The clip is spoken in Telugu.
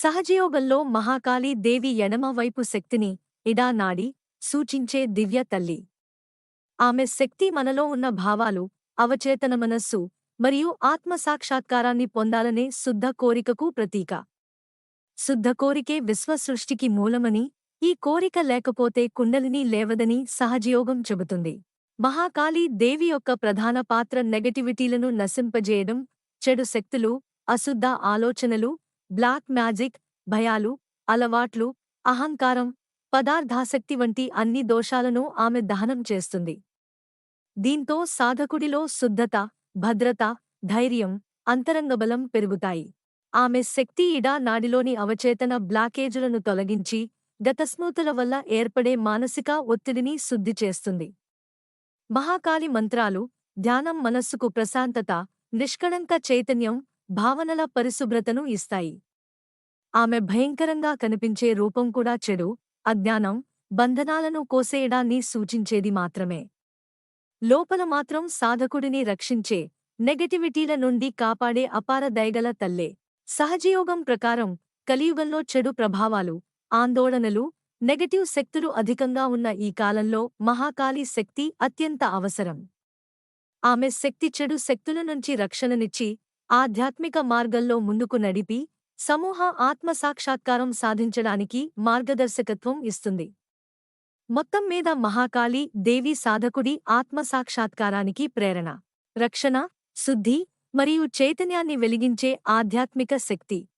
సహజయోగంలో మహాకాళీ దేవి ఎడమ వైపు శక్తిని ఇడా నాడి సూచించే దివ్య తల్లి. ఆమె శక్తి మనలో ఉన్న భావాలు, అవచేతన మనస్సు మరియు ఆత్మసాక్షాత్కారాన్ని పొందాలనే శుద్ధ కోరికకు ప్రతీక. శుద్ధ కోరికే విశ్వసృష్టికి మూలమని, ఈ కోరిక లేకపోతే కుండలిని లేవదని సహజయోగం చెబుతుంది. మహాకాళీ దేవి యొక్క ప్రధాన పాత్ర నెగటివిటీలను నశింపజేయడం, చెడు శక్తులు, అశుద్ధ ఆలోచనలు, బ్లాక్ మ్యాజిక్, భయాలు, అలవాట్లు, అహంకారం, పదార్థాసక్తి వంటి అన్ని దోషాలను ఆమె దహనం చేస్తుంది. దీంతో సాధకుడిలో శుద్ధత, భద్రత, ధైర్యం, అంతరంగబలం పెరుగుతాయి. ఆమె శక్తి ఇడా నాడిలోని అవచేతన బ్లాకేజులను తొలగించి, గతస్మృతుల వల్ల ఏర్పడే మానసిక ఒత్తిడిని శుద్ధి చేస్తుంది. మహాకాళి మంత్రాలు, ధ్యానం మనస్సుకు ప్రశాంతత, నిష్కళంక చైతన్యం, భావనల పరిశుభ్రతను ఇస్తాయి. ఆమె భయంకరంగా కనిపించే రూపం కూడా చెడు, అజ్ఞానం, బంధనాలను కోసేయడాన్ని సూచించేది మాత్రమే. లోపల మాత్రం సాధకుడిని రక్షించే, నెగటివిటీల నుండి కాపాడే అపార దయగల తల్లే. సహజయోగం ప్రకారం కలియుగంలో చెడు ప్రభావాలు, ఆందోళనలు, నెగటివ్ శక్తులు అధికంగా ఉన్న ఈ కాలంలో మహాకాళీ శక్తి అత్యంత అవసరం. ఆమె శక్తి చెడు శక్తుల నుంచి రక్షణనిచ్చి, ఆధ్యాత్మిక మార్గంలో ముందుకు నడిపి, సమూహ ఆత్మసాక్షాత్కారం సాధించడానికి మార్గదర్శకత్వం ఇస్తుంది. మొత్తం మీద మహాకాళీ దేవి సాధకుడి ఆత్మసాక్షాత్కారానికి ప్రేరణ, రక్షణ, శుద్ధి మరియు చైతన్యాన్ని వెలిగించే ఆధ్యాత్మిక శక్తి.